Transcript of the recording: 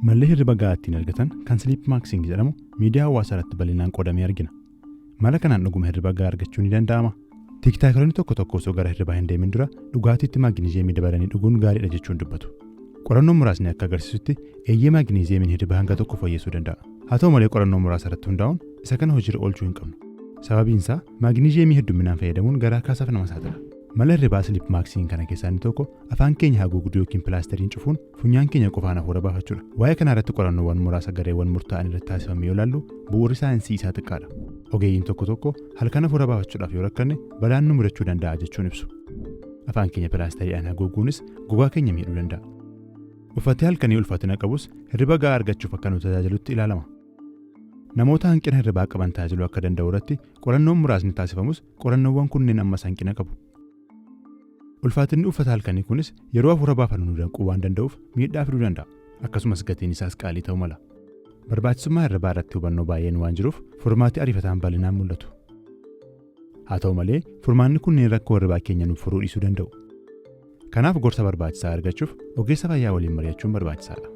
Mallee hirriba gahaa ittiin argatan kan Sleep Maxing jedhamu miidiyaa hawaasaa irratti bal'inaan qoodamee argina. Mala kanaan dhuguma hirriba gahaa argachuun ni danda'ama. Tiiktaakaloonni tokko osoo gara hirribaa hin deemin dura dhugaatiitti maaginiizeemii dabalanii dhuguun gaariidha jechuun dubbatu. Qorannoon muraasni akka agarsiisutti eeyyee maaginiizeemiin hirriba hanga tokko fooyyessuu danda'a. Haa ta'u malee qorannoo muraasa irratti hundaa'uun isa kana hojiirra oolchuu hin qabnu. Sababiin isaa maaginiizeemii hedduminaan fayyadamuun garaa kaasaaf nama saaxila. Mala hirribaa Sleep Maxing kana keessaa inni tokko afaan keenya haguugduu yookiin pilaastariin cufuun funyaan keenya qofaan hafuura baafachuudha. Waa'ee kana irratti qorannoowwan muraasa gareewwan murtaa'an irratti taasifame yoo ilaallu bu'uurri saayinsii isaa xiqqaadha. Ogeeyyiin tokko halkan hafuura baafachuudhaaf yoo rakkanne balaan nu mudachuu danda'a jechuun ibsu. Afaan keenya pilaastariidhaan haguuguunis gogaa keenya miidhuu danda'a. Uffatee halkanii ulfaatina qabus hirriba gahaa argachuuf akka nu tajaajilutti ilaalama. Namoota hanqina hirribaa qaban tajaajiluu akka danda'u irratti qorannoon muraasni taasifamus qorannoowwan kunneen ammas hanqina qabu. Ulfaatinni uffata halkanii kunis yeroo hafuura baafannu nu danquu waan danda'uuf miidhaa fiduu danda'a. Akkasumas gatiin isaas qaalii ta'uu mala. Barbaachisummaa hirribaa irratti hubannoo baay'een waan jiruuf furmaati ariifataan bal'inaan mul'atu. Haa ta'u malee furmaanni kunneen rakkoo hirribaa keenya nuuf furuu dhiisuu danda'u. Kanaaf gorsa barbaachisaa argachuuf ogeessa fayyaa waliin mari'achuun barbaachisaadha.